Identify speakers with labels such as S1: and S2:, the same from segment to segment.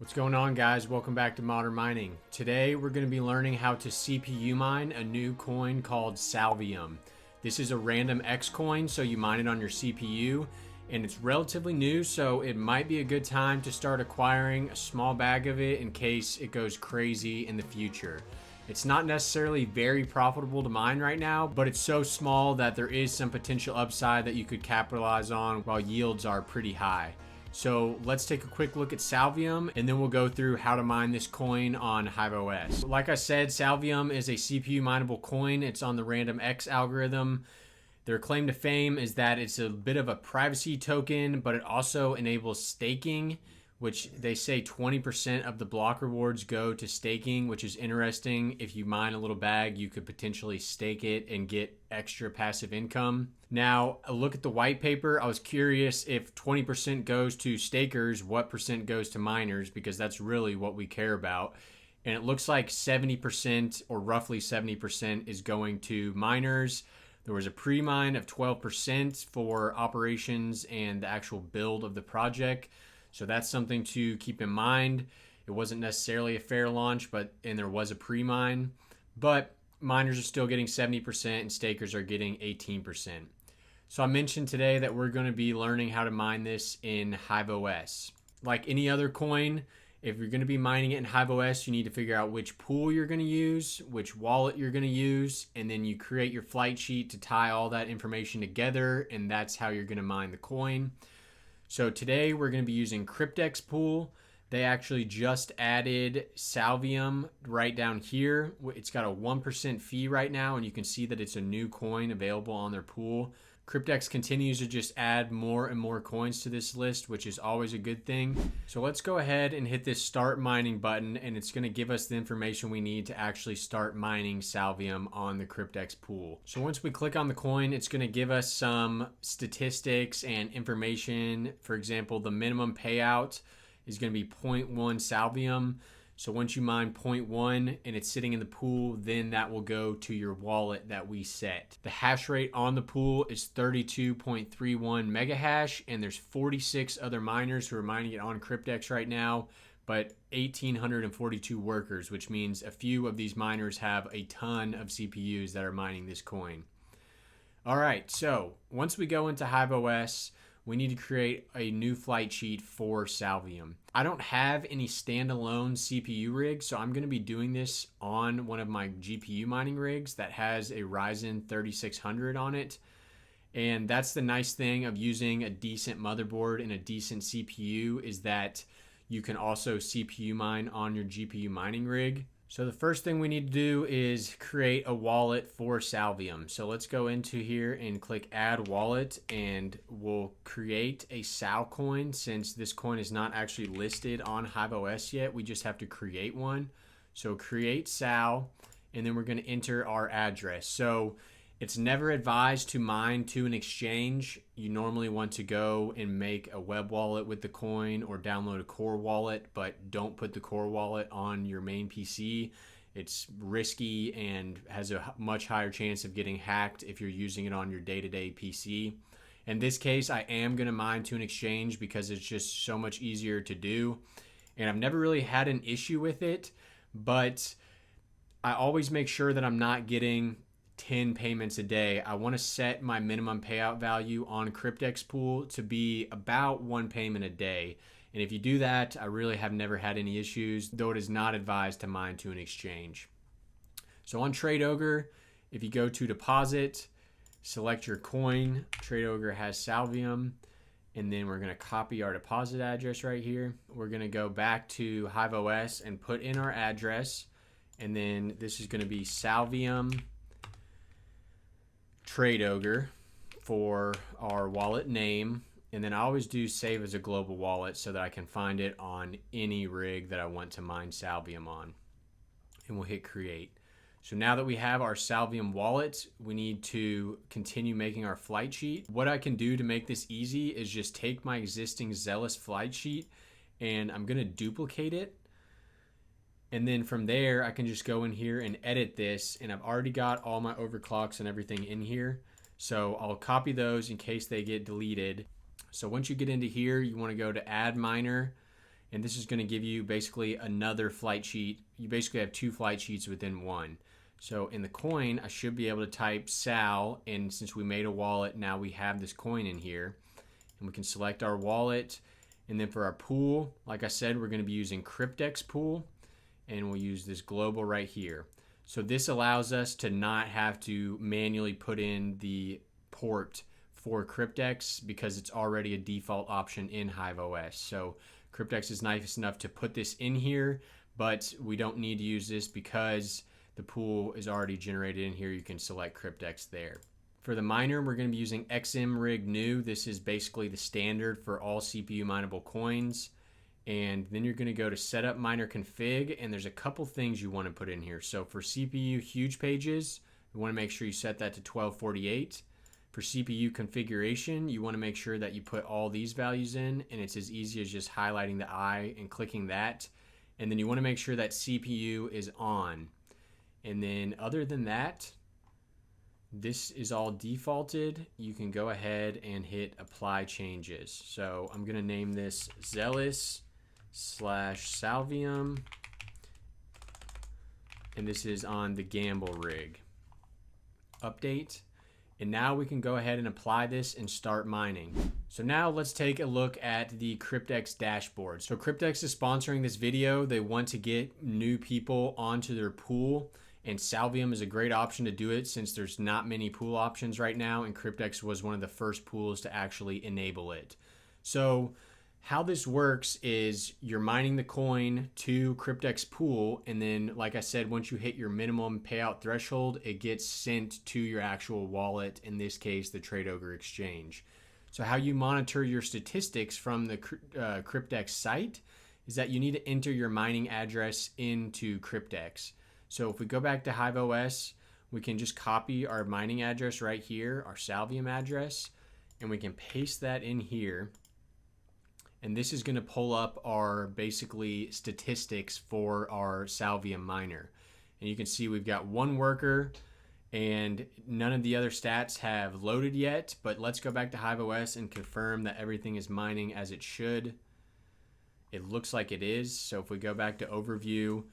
S1: What's going on, guys? Welcome back to Modern Mining. Today we're going to be learning how to CPU mine a new coin called Salvium. This is a random X coin, so you mine it on your CPU, and it's relatively new, so it might be a good time to start acquiring a small bag of it in case it goes crazy in the future. It's not necessarily very profitable to mine right now, but it's so small that there is some potential upside that you could capitalize on while yields are pretty high. So let's take a quick look at Salvium, and then we'll go through how to mine this coin on hiveos. Like I said, Salvium is a CPU mineable coin. It's on the random X algorithm. Their claim to fame is that it's a bit of a privacy token, but it also enables staking, which they say 20% of the block rewards go to staking, which is interesting. If you mine a little bag, you could potentially stake it and get extra passive income. Now, a look at the white paper. I was curious if 20% goes to stakers, what percent goes to miners, because that's really what we care about. And it looks like 70% or roughly 70% is going to miners. There was a pre-mine of 12% for operations and the actual build of the project. So that's something to keep in mind. It wasn't necessarily a fair launch, and there was a pre-mine, but miners are still getting 70% and stakers are getting 18%. So I mentioned today that we're going to be learning how to mine this in hiveos. Like any other coin, if you're going to be mining it in hiveos, you need to figure out which pool you're going to use, which wallet you're going to use, and then you create your flight sheet to tie all that information together, and that's how you're going to mine the coin. So today we're going to be using Kryptex pool. They actually just added Salvium right down here. It's got a 1% fee right now, and you can see that it's a new coin available on their pool. Kryptex continues to just add more and more coins to this list, which is always a good thing. So let's go ahead and hit this start mining button, and it's going to give us the information we need to actually start mining Salvium on the Kryptex pool. So once we click on the coin, it's going to give us some statistics and information. For example, the minimum payout is going to be 0.1 Salvium. So once you mine 0.1 and it's sitting in the pool, then that will go to your wallet that we set. The hash rate on the pool is 32.31 mega hash, and there's 46 other miners who are mining it on Kryptex right now, but 1,842 workers, which means a few of these miners have a ton of CPUs that are mining this coin. All right, so once we go into hiveos, we need to create a new flight sheet for Salvium. I don't have any standalone CPU rigs, so I'm going to be doing this on one of my GPU mining rigs that has a Ryzen 3600 on it. And that's the nice thing of using a decent motherboard and a decent CPU, is that you can also CPU mine on your GPU mining rig. So the first thing we need to do is create a wallet for Salvium. So let's go into here and click add wallet, and we'll create a Sal coin. Since this coin is not actually listed on hiveos yet, we just have to create one. So create Sal, and then we're going to enter our address. So it's never advised to mine to an exchange. You normally want to go and make a web wallet with the coin or download a core wallet, but don't put the core wallet on your main PC. It's risky and has a much higher chance of getting hacked if you're using it on your day-to-day PC. In this case, I am going to mine to an exchange because it's just so much easier to do. And I've never really had an issue with it, but I always make sure that I'm not getting 10 payments a day. I want to set my minimum payout value on Kryptex pool to be about 1 payment a day. And if you do that, I really have never had any issues, though it is not advised to mine to an exchange. So on tradeogre, if you go to deposit, select your coin. Tradeogre has Salvium, and then we're going to copy our deposit address right here. We're going to go back to hiveos and put in our address, and then this is going to be Salvium tradeogre for our wallet name, and then I always do save as a global wallet so that I can find it on any rig that I want to mine Salvium on, and we'll hit create. So now that we have our Salvium wallet, we need to continue making our flight sheet. What I can do to make this easy is just take my existing Zealous flight sheet, and I'm going to duplicate it. And then from there, I can just go in here and edit this, and I've already got all my overclocks and everything in here. So I'll copy those in case they get deleted. So once you get into here, you want to go to add miner, And this is going to give you basically another flight sheet. You basically have 2 flight sheets within one. So in the coin, I should be able to type Sal, and since we made a wallet, now we have this coin in here. And we can select our wallet. And then for our pool, like I said, we're going to be using Kryptex pool, and we'll use this global right here. So this allows us to not have to manually put in the port for Kryptex because it's already a default option in hiveos. So Kryptex is nice enough to put this in here, but we don't need to use this because the pool is already generated in here. You can select Kryptex there. For the miner, we're going to be using XMRig new. This is basically the standard for all CPU mineable coins. And then you're going to go to setup miner config, and there's a couple things you want to put in here. So for CPU huge pages, you want to make sure you set that to 1248. For CPU configuration, you want to make sure that you put all these values in, and it's as easy as just highlighting the I and clicking that. And then you want to make sure that CPU is on. And then other than that, this is all defaulted. You can go ahead and hit apply changes. So I'm going to name this Zealous/Salvium, and this is on the gamble rig. Update. And now we can go ahead and apply this and start mining. So now let's take a look at the Kryptex dashboard. So Kryptex is sponsoring this video. They want to get new people onto their pool, and Salvium is a great option to do it since there's not many pool options right now, and Kryptex was one of the first pools to actually enable it. So how this works is you're mining the coin to Kryptex pool, and then like I said, once you hit your minimum payout threshold, it gets sent to your actual wallet, in this case the tradeogre exchange. So how you monitor your statistics from the Kryptex site is that you need to enter your mining address into Kryptex. So if we go back to hiveos, we can just copy our mining address right here, our Salvium address, and we can paste that in here. And this is going to pull up our basically statistics for our Salvium miner. And you can see we've got 1 worker and none of the other stats have loaded yet, but let's go back to hiveos and confirm that everything is mining as it should. It looks like it is. So if we go back to overview,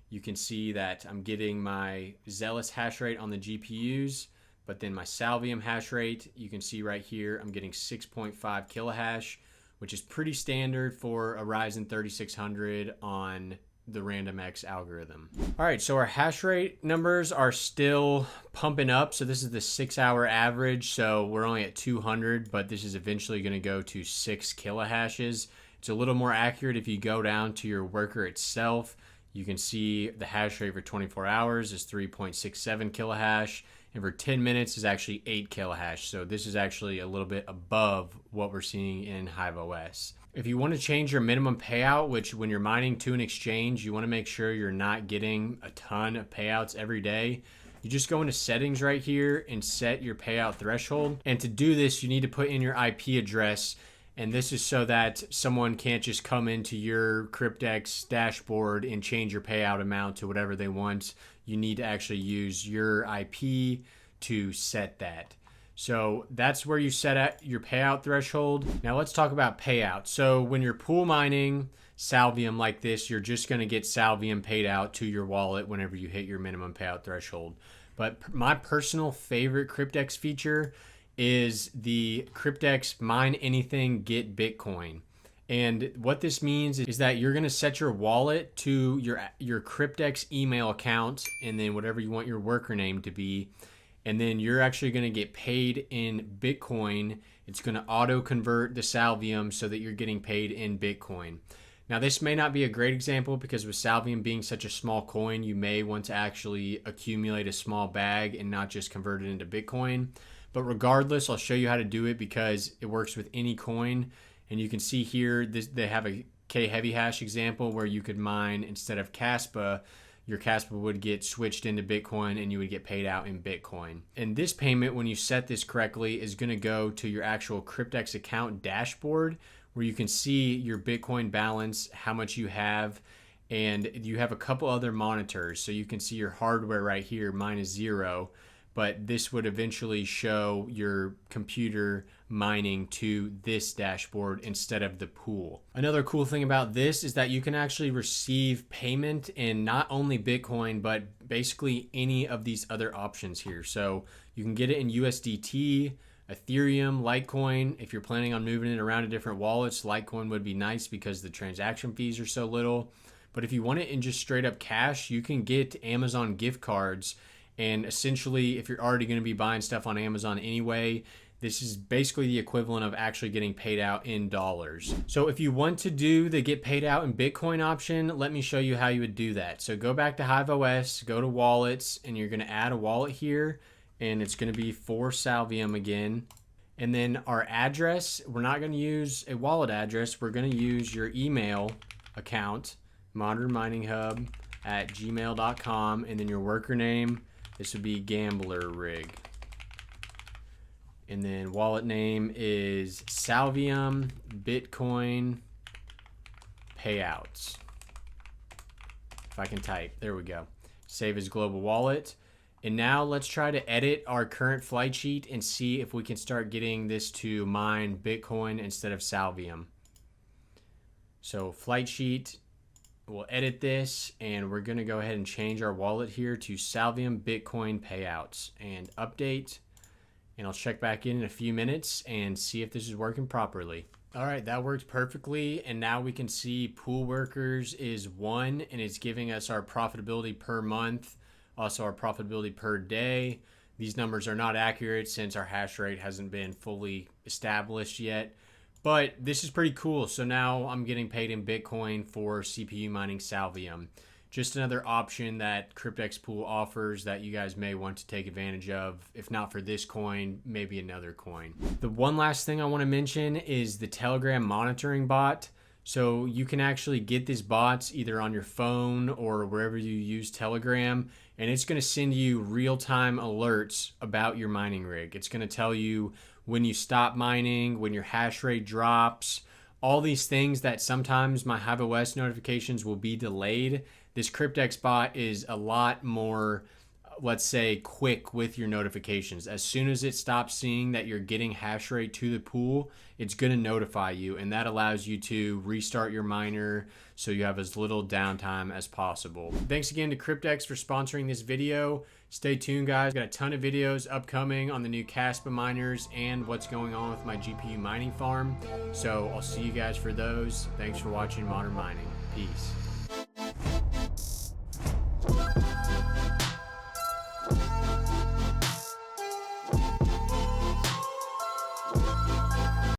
S1: you can see that I'm getting my Zealous hash rate on the GPUs, but then my Salvium hash rate, you can see right here, I'm getting 6.5 kilohash, which is pretty standard for a Ryzen 3600 on the RandomX algorithm. All right, so our hash rate numbers are still pumping up. So this is the 6-hour average. So we're only at 200, but this is eventually going to go to 6 kilohashes. It's a little more accurate if you go down to your worker itself. You can see the hash rate for 24 hours is 3.67 kilohash, and for 10 minutes is actually 8 kilohash. So this is actually a little bit above what we're seeing in hiveos. If you want to change your minimum payout, which when you're mining to an exchange, you want to make sure you're not getting a ton of payouts every day, you just go into settings right here and set your payout threshold. And to do this, you need to put in your IP address. And this is so that someone can't just come into your Kryptex dashboard and change your payout amount to whatever they want. You need to actually use your IP to set that. So that's where you set at your payout threshold. Now let's talk about payout. So when you're pool mining Salvium like this, you're just going to get Salvium paid out to your wallet whenever you hit your minimum payout threshold. But my personal favorite Kryptex feature is the Kryptex mine anything, get Bitcoin. And what this means is that you're going to set your wallet to your Kryptex email account and then whatever you want your worker name to be. And then you're actually going to get paid in Bitcoin. It's going to auto convert the Salvium so that you're getting paid in Bitcoin. Now, this may not be a great example because with Salvium being such a small coin, you may want to actually accumulate a small bag and not just convert it into Bitcoin. But regardless, I'll show you how to do it because it works with any coin. And you can see here, they have a K heavy hash example where you could mine instead of Caspa, your Caspa would get switched into Bitcoin and you would get paid out in Bitcoin. And this payment, when you set this correctly, is going to go to your actual Kryptex account dashboard where you can see your Bitcoin balance, how much you have, and you have a couple other monitors. So you can see your hardware right here, mine is 0. but this would eventually show your computer mining to this dashboard instead of the pool. Another cool thing about this is that you can actually receive payment in not only Bitcoin, but basically any of these other options here. So you can get it in USDT, Ethereum, Litecoin. If you're planning on moving it around to different wallets, Litecoin would be nice because the transaction fees are so little. But if you want it in just straight up cash, you can get Amazon gift cards. And essentially, if you're already going to be buying stuff on Amazon anyway, this is basically the equivalent of actually getting paid out in dollars. So if you want to do the get paid out in Bitcoin option, let me show you how you would do that. So go back to hiveos, go to wallets, and you're going to add a wallet here. And it's going to be for Salvium again. And then our address, we're not going to use a wallet address. We're going to use your email account, modernmininghub@gmail.com. And then your worker name, this would be Gambler Rig. And then wallet name is Salvium Bitcoin Payouts. If I can type, there we go. Save as global wallet. And now let's try to edit our current flight sheet and see if we can start getting this to mine Bitcoin instead of Salvium. So flight sheet, we'll edit this and we're going to go ahead and change our wallet here to Salvium Bitcoin Payouts and update. And I'll check back in a few minutes and see if this is working properly. All right, that worked perfectly. And now we can see pool workers is 1 and it's giving us our profitability per month. Also our profitability per day. These numbers are not accurate since our hash rate hasn't been fully established yet. But this is pretty cool. So now I'm getting paid in Bitcoin for CPU mining Salvium. Just another option that Kryptex pool offers that you guys may want to take advantage of. If not for this coin, maybe another coin. The one last thing I want to mention is the Telegram monitoring bot. So you can actually get this bot either on your phone or wherever you use Telegram, and it's going to send you real-time alerts about your mining rig. It's going to tell you when you stop mining, when your hash rate drops, all these things that sometimes my hiveos notifications will be delayed. This Kryptex bot is a lot more, let's say, quick with your notifications. As soon as it stops seeing that you're getting hash rate to the pool, it's going to notify you, and that allows you to restart your miner so you have as little downtime as possible. Thanks again to Kryptex for sponsoring this video. Stay tuned, guys. Got a ton of videos upcoming on the new Caspa miners and what's going on with my GPU mining farm. So I'll see you guys for those. Thanks for watching Modern Mining. Peace.